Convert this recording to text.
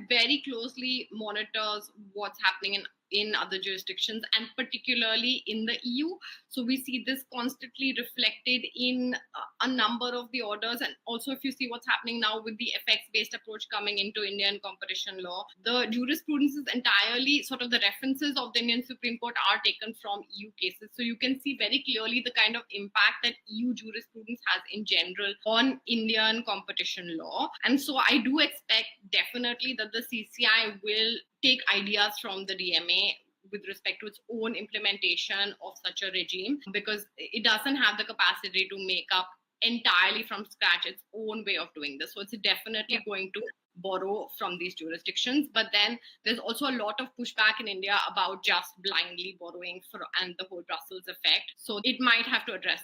very closely monitors what's happening in other jurisdictions, and particularly in the EU. So we see this constantly reflected in a number of the orders. And also, if you see what's happening now with the effects-based approach coming into Indian competition law, the jurisprudence is entirely sort of the references of the Indian Supreme Court are taken from EU cases. So you can see very clearly the kind of impact that EU jurisprudence has in general on Indian competition law. And so I do expect definitely that the CCI will take ideas from the DMA with respect to its own implementation of such a regime, because it doesn't have the capacity to make up entirely from scratch its own way of doing this. So it's definitely going to borrow from these jurisdictions. But then there's also a lot of pushback in India about just blindly borrowing and the whole Brussels effect. So it might have to address